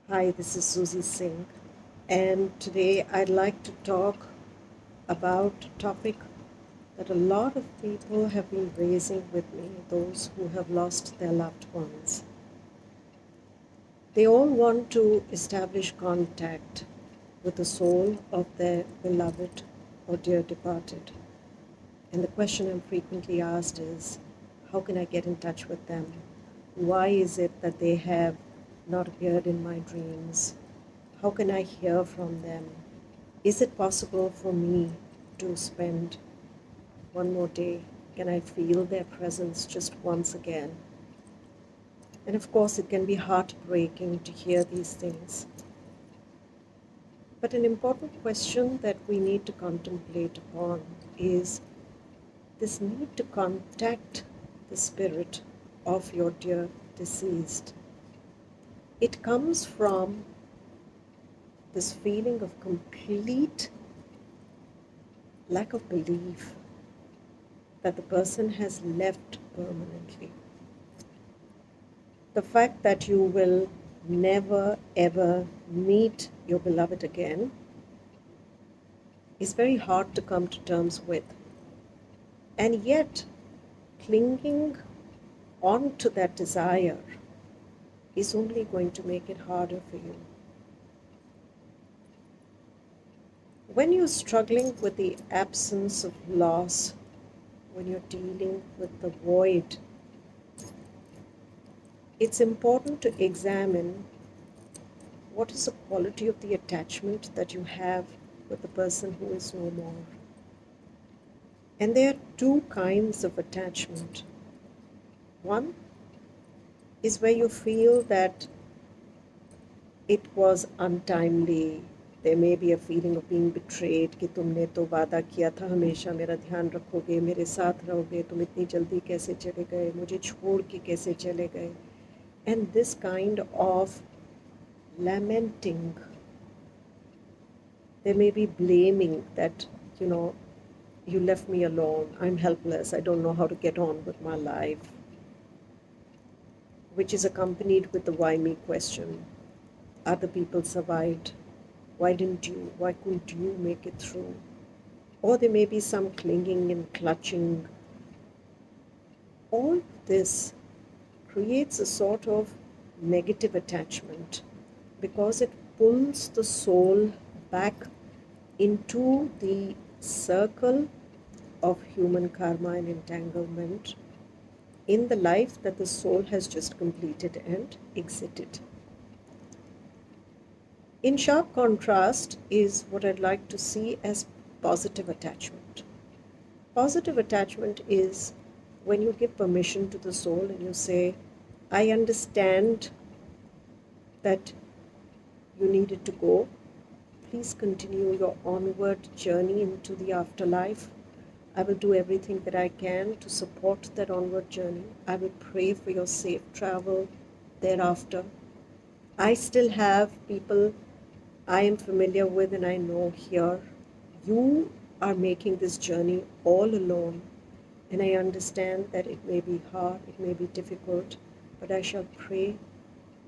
Hi, this is Susie Singh, and today I'd like to talk about a topic that a lot of people have been raising with me, those who have lost their loved ones. They all want to establish contact with the soul of their beloved or dear departed. And the question I'm frequently asked is, how can I get in touch with them? Why is it that they have not appeared in my dreams? How can I hear from them? Is it possible for me to spend one more day? Can I feel their presence just once again? And of course, it can be heartbreaking to hear these things. But an important question that we need to contemplate upon is this need to contact the spirit of your dear deceased. It comes from this feeling of complete lack of belief that the person has left permanently. The fact that you will never ever meet your beloved again is very hard to come to terms with. And yet, clinging on to that desire is only going to make it harder for you. When you're struggling with the absence of loss, when you're dealing with the void, it's important to examine what is the quality of the attachment that you have with the person who is no more. And there are two kinds of attachment. One is where you feel that it was untimely. There may be a feeling of being betrayed कि तुमने तो वादा किया था हमेशा मेरा ध्यान रखोगे, मेरे साथ रहोगे, तुम इतनी जल्दी कैसे चले गए, मुझे छोड़ के कैसे चले गए. And this kind of lamenting, there may be blaming that, you left me alone, I'm helpless, I don't know how to get on with my life, which is accompanied with the why me question. Other people survived. Why didn't you? Why couldn't you make it through? Or there may be some clinging and clutching. All this creates a sort of negative attachment because it pulls the soul back into the circle of human karma and entanglement in the life that the soul has just completed and exited. In sharp contrast is what I'd like to see as positive attachment. Positive attachment is when you give permission to the soul and you say, I understand that you needed to go. Please continue your onward journey into the afterlife. I will do everything that I can to support that onward journey. I will pray for your safe travel thereafter. I still have people I am familiar with and I know here. You are making this journey all alone, and I understand that it may be hard, it may be difficult, but I shall pray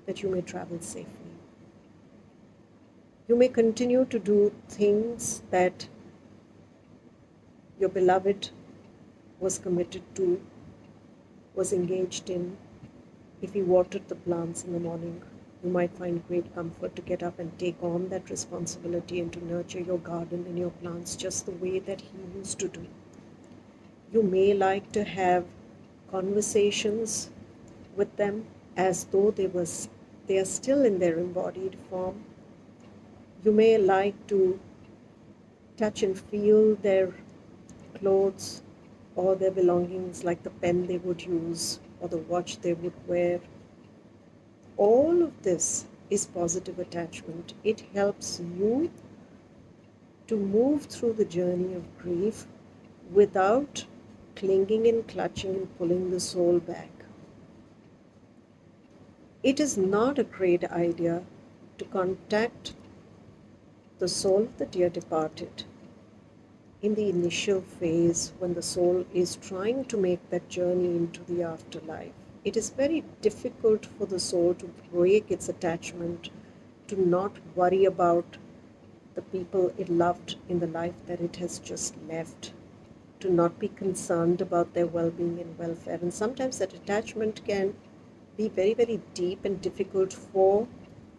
that you may travel safely. You may continue to do things that your beloved was committed to, was engaged in. If he watered the plants in the morning, you might find great comfort to get up and take on that responsibility and to nurture your garden and your plants just the way that he used to do. You may like to have conversations with them as though they are still in their embodied form. You may like to touch and feel their clothes or their belongings, like the pen they would use or the watch they would wear. All of this is positive attachment. It helps you to move through the journey of grief without clinging and clutching and pulling the soul back. It is not a great idea to contact the soul of the dear departed in the initial phase when the soul is trying to make that journey into the afterlife. It is very difficult for the soul to break its attachment to not worry about the people it loved in the life that it has just left, to not be concerned about their well-being and welfare. And sometimes that attachment can be very, very deep and difficult for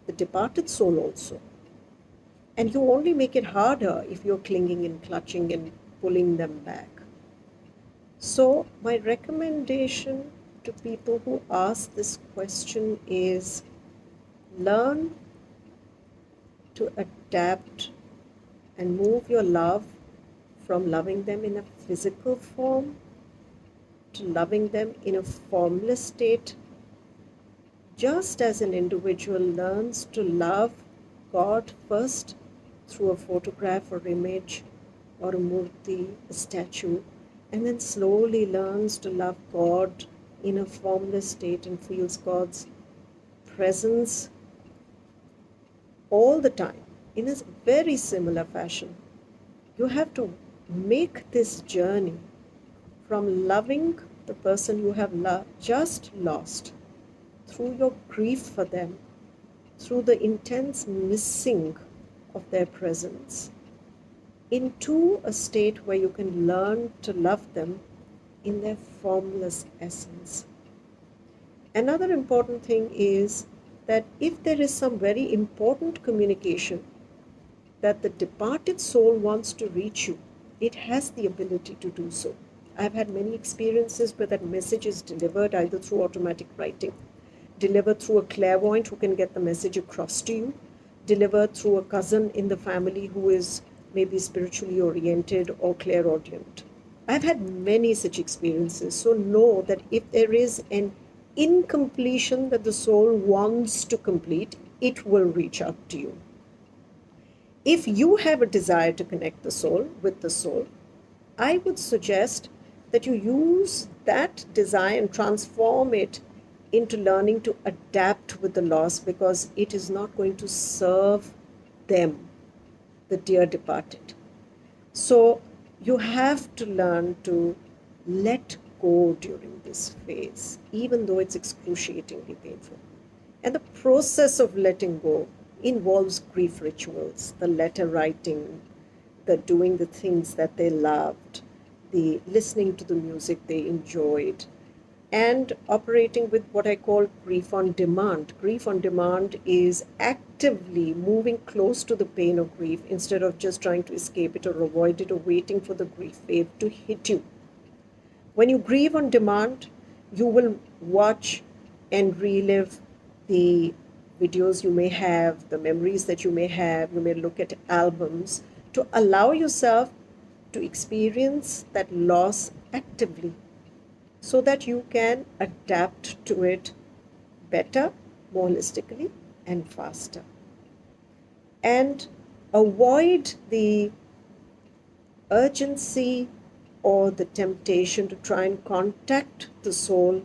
the departed soul also. And you only make it harder if you're clinging and clutching and pulling them back. So my recommendation to people who ask this question is learn to adapt and move your love from loving them in a physical form to loving them in a formless state, just as an individual learns to love God first through a photograph or image or a murti, a statue, and then slowly learns to love God in a formless state and feels God's presence all the time in a very similar fashion. You have to make this journey from loving the person you have just lost, through your grief for them, through the intense missing of their presence, into a state where you can learn to love them in their formless essence. Another important thing is that if there is some very important communication that the departed soul wants to reach you, it has the ability to do so. I've had many experiences where that message is delivered either through automatic writing, delivered through a clairvoyant who can get the message across to you, delivered through a cousin in the family who is maybe spiritually oriented or clairaudient. I've had many such experiences. So know that if there is an incompletion that the soul wants to complete, it will reach out to you. If you have a desire to connect the soul with the soul, I would suggest that you use that desire and transform it into learning to adapt with the loss, because it is not going to serve them, the dear departed. So you have to learn to let go during this phase, even though it's excruciatingly painful. And the process of letting go involves grief rituals, the letter writing, the doing the things that they loved, the listening to the music they enjoyed, and operating with what I call grief on demand. Grief on demand is actively moving close to the pain of grief instead of just trying to escape it or avoid it or waiting for the grief wave to hit you. When you grieve on demand, you will watch and relive the videos you may have, the memories that you may have. You may look at albums to allow yourself to experience that loss actively, so that you can adapt to it better, more holistically, and faster. And avoid the urgency or the temptation to try and contact the soul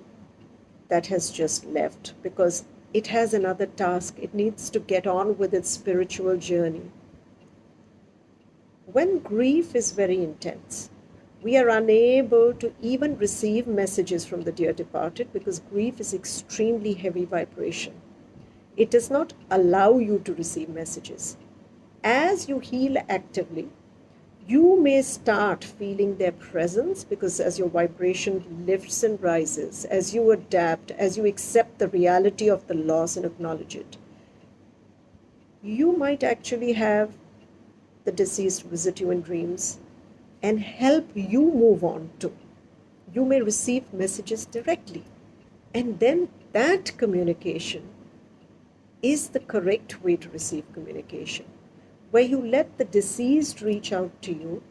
that has just left, because it has another task. It needs to get on with its spiritual journey. When grief is very intense, we are unable to even receive messages from the dear departed, because grief is extremely heavy vibration. It does not allow you to receive messages. As you heal actively, you may start feeling their presence, because as your vibration lifts and rises, as you adapt, as you accept the reality of the loss and acknowledge it, you might actually have the deceased visit you in dreams and help you move on too. You may receive messages directly, and then that communication is the correct way to receive communication, where you let the deceased reach out to you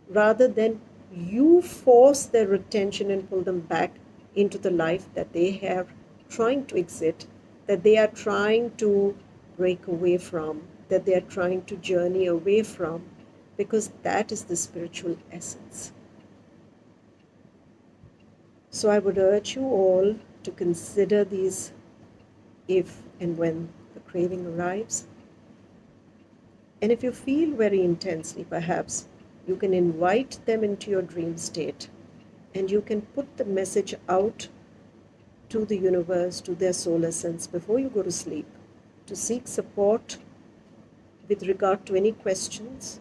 rather than you force their attention and pull them back into the life that they are trying to exit, that they are trying to break away from, that they are trying to journey away from, because that is the spiritual essence. So I would urge you all to consider these if and when the craving arrives. And if you feel very intensely, perhaps you can invite them into your dream state, and you can put the message out to the universe, to their soul essence before you go to sleep, to seek support with regard to any questions.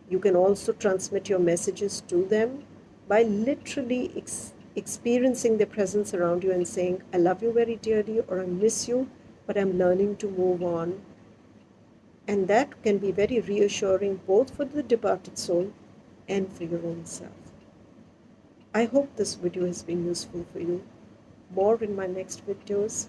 You can also transmit your messages to them by literally experiencing their presence around you and saying, I love you very dearly, or I miss you, but I'm learning to move on. And that can be very reassuring both for the departed soul and for your own self. I hope this video has been useful for you. More in my next videos.